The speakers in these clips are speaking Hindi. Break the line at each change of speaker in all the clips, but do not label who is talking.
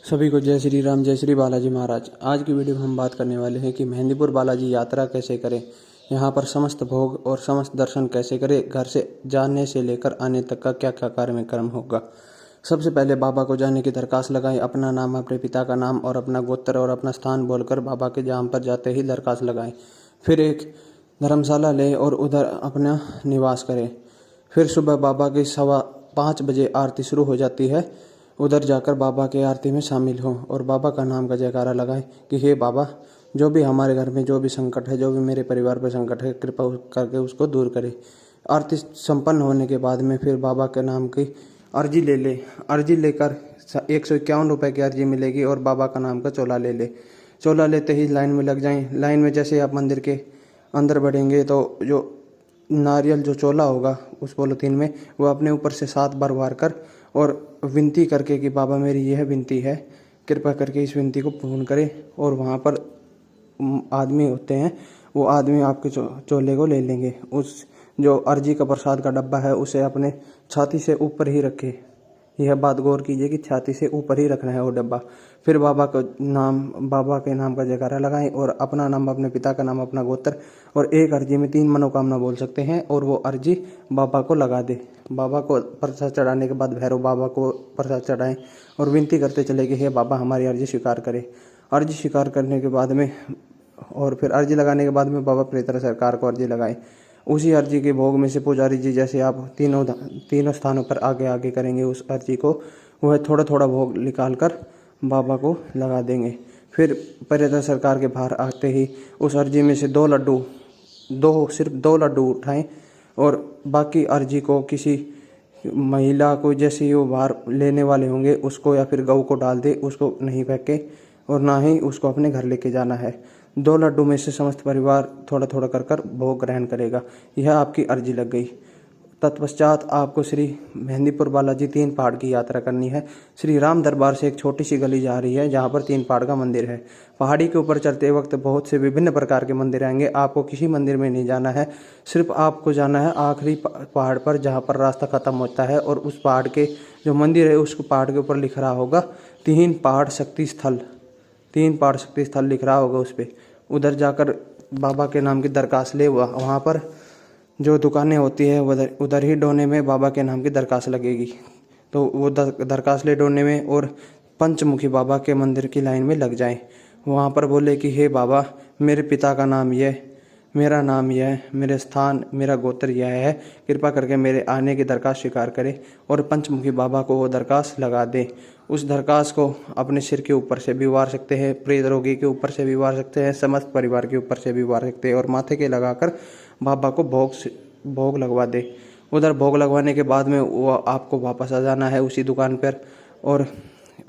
सभी को जय श्री राम, जय श्री बालाजी महाराज। आज की वीडियो में हम बात करने वाले हैं कि मेहंदीपुर बालाजी यात्रा कैसे करें, यहाँ पर समस्त भोग और समस्त दर्शन कैसे करें, घर से जाने से लेकर आने तक का क्या क्या कार्यक्रम होगा। सबसे पहले बाबा को जाने की दरखास्त लगाएं। अपना नाम, अपने पिता का नाम और अपना गोत्र और अपना स्थान बोलकर बाबा के जहाँ पर जाते ही दरखास्त लगाएं। फिर एक धर्मशाला लें और उधर अपना निवास करें। फिर सुबह बाबा की 5:15 बजे आरती शुरू हो जाती है। उधर जाकर बाबा के आरती में शामिल हों और बाबा का नाम का जयकारा लगाएं कि हे बाबा, जो भी हमारे घर में जो भी संकट है, जो भी मेरे परिवार पर संकट है, कृपा करके उसको दूर करें। आरती संपन्न होने के बाद में फिर बाबा के नाम की अर्जी ले ले। अर्जी लेकर 151 रुपये की अर्जी मिलेगी और बाबा का नाम का चोला ले ले। चोला लेते ही लाइन में लग जाएं। लाइन में जैसे आप मंदिर के अंदर बढ़ेंगे तो जो नारियल जो चोला होगा उस पॉलिथीन में वो अपने ऊपर से 7 बार वार कर और विनती करके कि बाबा मेरी यह विनती है, कृपा करके इस विनती को पूर्ण करें। और वहाँ पर आदमी होते हैं, वो आदमी आपके चोले को ले लेंगे। उस जो अर्जी का प्रसाद का डब्बा है उसे अपने छाती से ऊपर ही रखें। यह बात गौर कीजिए कि छाती से ऊपर ही रखना है वो डब्बा। फिर बाबा के नाम का जयकारा लगाएं और अपना नाम, अपने पिता का नाम, अपना गोत्र और एक अर्जी में 3 मनोकामना बोल सकते हैं और वो अर्जी बाबा को लगा दे। बाबा को प्रसाद चढ़ाने के बाद भैरव बाबा को प्रसाद चढ़ाएं और विनती करते चले कि हे बाबा हमारी अर्जी स्वीकार करें। अर्जी स्वीकार करने के बाद में और फिर अर्जी लगाने के बाद में बाबा प्रेतरा सरकार को अर्जी लगाएं। उसी अर्जी के भोग में से पुजारी जी जैसे आप तीनों स्थानों पर आगे आगे करेंगे उस अर्जी को, वह थोड़ा थोड़ा भोग निकाल कर बाबा को लगा देंगे। फिर प्रेतरा सरकार के बाहर आते ही उस अर्जी में से सिर्फ 2 लड्डू उठाएं और बाकी अर्जी को किसी महिला को, जैसे वो बाहर लेने वाले होंगे उसको या फिर गऊ को डाल दे, उसको नहीं फेंके और ना ही उसको अपने घर लेके जाना है। 2 लड्डू में से समस्त परिवार थोड़ा थोड़ा कर भोग ग्रहण करेगा। यह आपकी अर्जी लग गई। तत्पश्चात आपको श्री मेहंदीपुर बालाजी 3 पहाड़ की यात्रा करनी है। श्री राम दरबार से एक छोटी सी गली जा रही है जहाँ पर 3 पहाड़ का मंदिर है। पहाड़ी के ऊपर चढ़ते वक्त बहुत से विभिन्न प्रकार के मंदिर आएंगे। आपको किसी मंदिर में नहीं जाना है, सिर्फ आपको जाना है आखिरी पहाड़ पर जहाँ पर रास्ता खत्म होता है और उस पहाड़ के जो मंदिर है उस पहाड़ के ऊपर लिख रहा होगा 3 पहाड़ शक्ति स्थल। 3 पहाड़ शक्ति स्थल लिख रहा होगा उस पर। उधर जाकर बाबा के नाम की दरखास्त ले। वहाँ पर जो दुकानें होती है उधर ही डोने में बाबा के नाम की दरखास्त लगेगी। तो वो दरखास्त ले डोने में और पंचमुखी बाबा के मंदिर की लाइन में लग जाएं। वहाँ पर बोले कि हे बाबा, मेरे पिता का नाम यह, मेरा नाम यह, मेरे स्थान, मेरा गोत्र यह है, कृपा करके मेरे आने की दरखास्त स्वीकार करें और पंचमुखी बाबा को वो दरखास्त लगा दे। उस दरखास्त को अपने सिर के ऊपर से भी वार सकते हैं, प्रेत रोगी के ऊपर से भी वार सकते हैं, समस्त परिवार के ऊपर से भी वार सकते हैं और माथे के लगाकर बाबा को भोग लगवा दे। उधर भोग लगवाने के बाद में वो आपको वापस आ जाना है उसी दुकान पर। और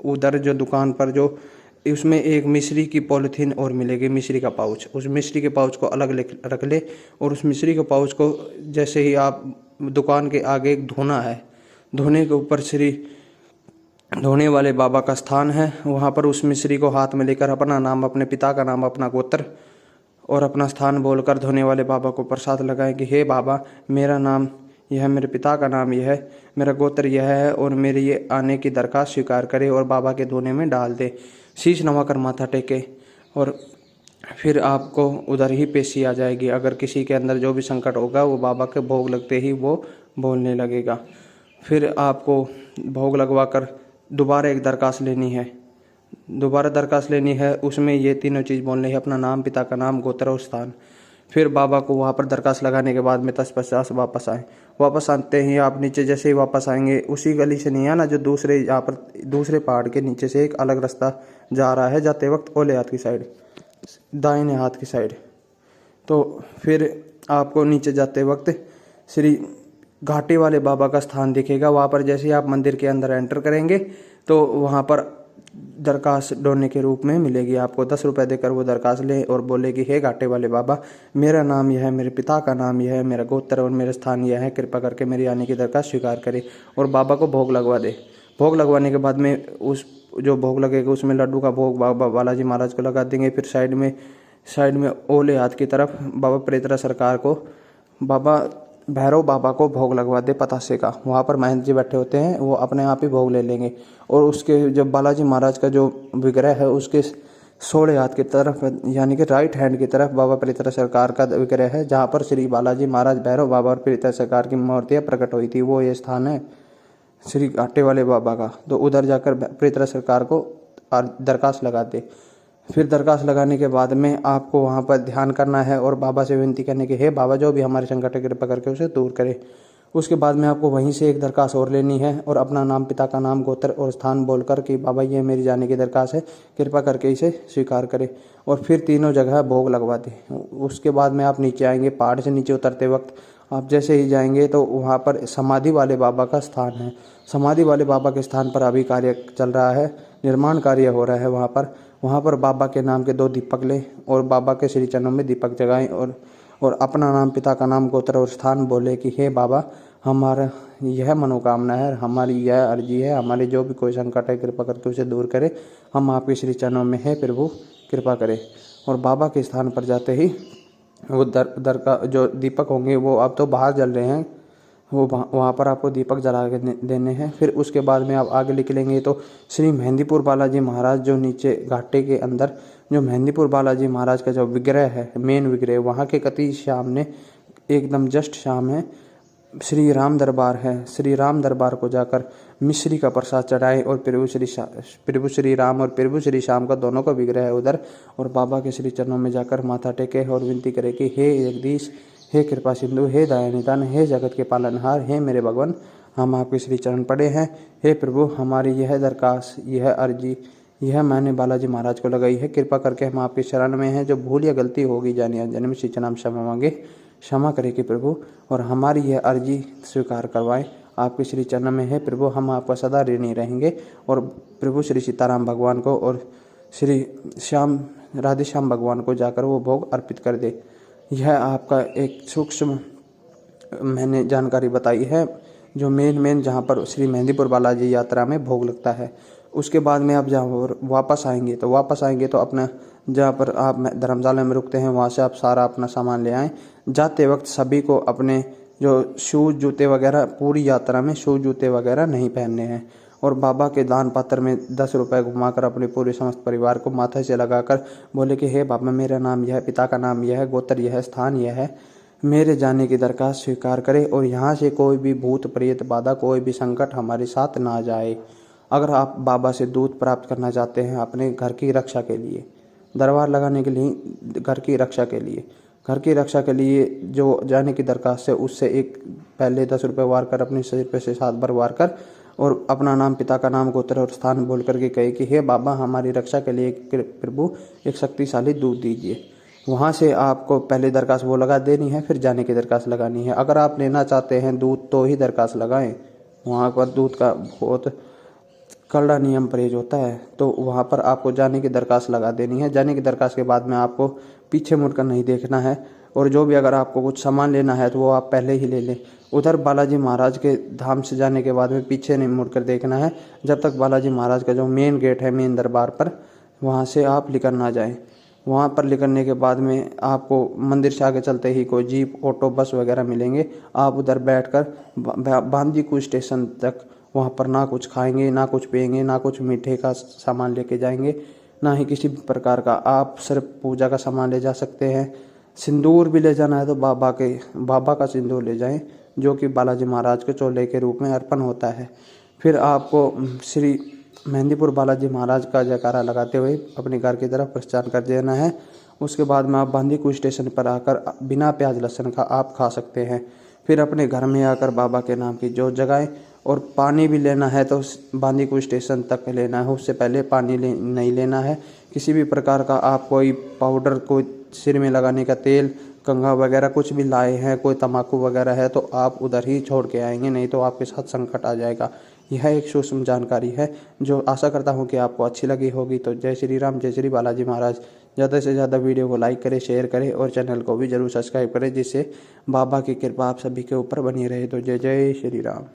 उधर जो दुकान पर जो उसमें एक मिश्री की पॉलिथीन और मिलेगी, मिश्री का पाउच। उस मिश्री के पाउच को अलग रख ले और उस मिश्री के पाउच को जैसे ही आप दुकान के आगे एक धोना है, धोने के ऊपर श्री धोने वाले बाबा का स्थान है, वहाँ पर उस मिश्री को हाथ में लेकर अपना नाम, अपने पिता का नाम, अपना गोत्र और अपना स्थान बोलकर धोने वाले बाबा को प्रसाद लगाएं कि हे बाबा, मेरा नाम यह है, मेरे पिता का नाम यह है, मेरा गोत्र यह है और मेरे ये आने की दरखास्त स्वीकार करे और बाबा के धोने में डाल दे। शीश नवाकर माथा टेके और फिर आपको उधर ही पेशी आ जाएगी। अगर किसी के अंदर जो भी संकट होगा वो बाबा के भोग लगते ही वो बोलने लगेगा। फिर आपको भोग लगवा कर दोबारा एक दरखास्त लेनी है। दोबारा दरखास्त लेनी है, उसमें ये तीनों चीज़ बोलनी है, अपना नाम, पिता का नाम, गोत्र और स्थान। फिर बाबा को वहाँ पर दरखास्त लगाने के बाद में 10-50 वापस आए। वापस आते ही आप नीचे जैसे ही वापस आएंगे, उसी गली से नहीं आना जो यहाँ पर दूसरे पहाड़ के नीचे से एक अलग रास्ता जा रहा है, जाते वक्त ओले हाथ की साइड, दाहिने हाथ की साइड। तो फिर आपको नीचे जाते वक्त श्री घाटे वाले बाबा का स्थान दिखेगा। वहाँ पर जैसे ही आप मंदिर के अंदर एंटर करेंगे तो वहाँ पर दरखास्त डोने के रूप में मिलेगी। आपको 10 रुपये देकर वो दरखास्त ले और बोले कि हे घाटे वाले बाबा, मेरा नाम यह है, मेरे पिता का नाम यह है, मेरा गोत्र और मेरा स्थान यह है, कृपा करके मेरी आने की दरखास्त स्वीकार करे और बाबा को भोग लगवा दे। भोग लगवाने के बाद में उस जो भोग लगेगा उसमें लड्डू का भोग बाबा बालाजी महाराज को लगा देंगे। फिर साइड में ओले हाथ की तरफ बाबा प्रेतरा सरकार को, बाबा भैरव बाबा को भोग लगवा दे पतासे का। वहाँ पर महंत जी बैठे होते हैं, वो अपने आप ही भोग ले लेंगे। और उसके जब बालाजी महाराज का जो विग्रह है उसके सोड़े हाथ की तरफ यानी कि राइट हैंड की तरफ बाबा प्रीतरा सरकार का विग्रह है, जहाँ पर श्री बालाजी महाराज, भैरव बाबा और प्रीतरा सरकार की मूर्तियाँ प्रकट हुई थी। वो ये स्थान है श्री घाटे वाले बाबा का। तो उधर जाकर प्रीतरा सरकार को दरखास्त लगा दे। फिर दरखास्त लगाने के बाद में आपको वहाँ पर ध्यान करना है और बाबा से विनती करने की, हे बाबा जो भी हमारे संकट है कृपा करके उसे दूर करे। उसके बाद में आपको वहीं से एक दरखास्त और लेनी है और अपना नाम, पिता का नाम, गोत्र और स्थान बोलकर कि बाबा ये मेरी जाने की दरखास्त है, कृपा करके इसे स्वीकार करें। और फिर तीनों जगह भोग लगवा दें। उसके बाद में आप नीचे आएंगे। पहाड़ से नीचे उतरते वक्त आप जैसे ही जाएंगे तो वहाँ पर समाधि वाले बाबा का स्थान है। समाधि वाले बाबा के स्थान पर अभी कार्य चल रहा है, निर्माण कार्य हो रहा है वहाँ पर बाबा के नाम के 2 दीपक लें और बाबा के श्री चरणों में दीपक जगाएं और अपना नाम, पिता का नाम, गोत्र और स्थान बोले कि हे बाबा हमारा यह मनोकामना है, हमारी यह अर्जी है, हमारे जो भी कोई संकट है कृपा करके उसे दूर करें। हम आपके श्री चरणों में है प्रभु, कृपा करें। और बाबा के स्थान पर जाते ही वो दर का जो दीपक होंगे वो अब तो बाहर जल रहे हैं, वो वहाँ पर आपको दीपक जला के देने हैं। फिर उसके बाद में आप आगे निकलेंगे तो श्री मेहंदीपुर बालाजी महाराज जो नीचे घाटे के अंदर जो मेहंदीपुर बालाजी महाराज का जो विग्रह है, मेन विग्रह, वहाँ के कति सामने एकदम जस्ट सामने श्री राम दरबार है। श्री राम दरबार को जाकर मिश्री का प्रसाद चढ़ाएं और प्रभु श्री राम और प्रभु श्री श्याम का दोनों का विग्रह है उधर। और बाबा के श्री चरणों में जाकर माथा टेके और विनती करे कि हे जगदीश, हे कृपा सिंधु, हे दया निदान, हे जगत के पालनहार, हे मेरे भगवान, हम आपके श्री चरण पड़े हैं। हे प्रभु हमारी यह दरखास्त, यह अर्जी, यह मैंने बालाजी महाराज को लगाई है, कृपा करके हम आपके शरण में हैं। जो भूल या गलती होगी जाने अनजाने में श्री चरण क्षमा मांगे, क्षमा करे कि प्रभु, और हमारी यह अर्जी स्वीकार करवाएं। आपके श्री चरण में है प्रभु, हम आपका सदा ऋणी रहेंगे। और प्रभु श्री सीताराम भगवान को और श्री श्याम राधे श्याम भगवान को जाकर वो भोग अर्पित कर दे। यह आपका एक सूक्ष्म मैंने जानकारी बताई है जो मेन जहाँ पर श्री मेहंदीपुर बालाजी यात्रा में भोग लगता है। उसके बाद में आप जहाँ वापस आएंगे तो अपना जहाँ पर आप धर्मशाला में रुकते हैं वहाँ से आप सारा अपना सामान ले आएँ। जाते वक्त सभी को अपने जो शूज़, जूते वगैरह, पूरी यात्रा में शूज़, जूते वगैरह नहीं पहनने हैं। और बाबा के दान पात्र में 10 रुपये घुमाकर अपने पूरे समस्त परिवार को माथे से लगाकर बोले कि हे बाबा मेरा नाम यह है, पिता का नाम यह है, गोत्र यह है, स्थान यह है, मेरे जाने की दरखास्त स्वीकार करे और यहाँ से कोई भी भूत प्रेत बाधा, कोई भी संकट हमारे साथ ना जाए। अगर आप बाबा से दूध प्राप्त करना चाहते हैं अपने घर की रक्षा के लिए, दरबार लगाने के लिए, घर की रक्षा के लिए जो जाने की दरखास्त है उससे एक पहले 10 रुपये वार कर अपने शरीर पे से 7 बार वार कर और अपना नाम, पिता का नाम, गोत्र और स्थान बोल करके कहे कि हे बाबा हमारी रक्षा के लिए प्रभु एक शक्तिशाली दूध दीजिए। वहाँ से आपको पहले दरखास्त वो लगा देनी है, फिर जाने की दरखास्त लगानी है। अगर आप लेना चाहते हैं दूध तो ही दरखास्त लगाएं, वहाँ पर दूध का बहुत कड़ा नियम परहेज होता है। तो वहाँ पर आपको जाने की दरखास्त लगा देनी है। जाने की दरखास्त के बाद में आपको पीछे मुड़कर नहीं देखना है और जो भी अगर आपको कुछ सामान लेना है तो वो आप पहले ही ले लें। उधर बालाजी महाराज के धाम से जाने के बाद में पीछे नहीं मुड़कर देखना है जब तक बालाजी महाराज का जो मेन गेट है, मेन दरबार पर, वहाँ से आप निकल ना जाएं। वहाँ पर निकलने के बाद में आपको मंदिर से आगे चलते ही कोई जीप, ऑटो, बस वगैरह मिलेंगे। आप उधर बैठकर बांदीकुई स्टेशन तक वहाँ पर ना कुछ खाएंगे, ना कुछ पिएंगे, ना कुछ मीठे का सामान लेके जाएंगे, ना ही किसी प्रकार का। आप सिर्फ पूजा का सामान ले जा सकते हैं। सिंदूर भी ले जाना है तो बाबा का सिंदूर ले जाएं जो कि बालाजी महाराज के चोले के रूप में अर्पण होता है। फिर आपको श्री मेहंदीपुर बालाजी महाराज का जयकारा लगाते हुए अपने घर की तरफ प्रस्थान कर देना है। उसके बाद में आप बांदीकुई स्टेशन पर आकर बिना प्याज लहसुन का आप खा सकते हैं। फिर अपने घर में आकर बाबा के नाम की जोत जगाएं और पानी भी लेना है तो बांदीकुई स्टेशन तक लेना है, उससे पहले पानी नहीं लेना है। किसी भी प्रकार का आप कोई पाउडर, कोई सिर में लगाने का तेल, कंघा वगैरह कुछ भी लाए हैं, कोई तम्बाकू वगैरह है तो आप उधर ही छोड़ के आएंगे, नहीं तो आपके साथ संकट आ जाएगा। यह एक सूक्ष्म जानकारी है जो आशा करता हूँ कि आपको अच्छी लगी होगी। तो जय श्री राम, जय श्री बालाजी महाराज। ज़्यादा से ज़्यादा वीडियो को लाइक करें, शेयर करें और चैनल को भी जरूर सब्सक्राइब करें जिससे बाबा की कृपा आप सभी के ऊपर बनी रहे। तो जय जय श्री राम।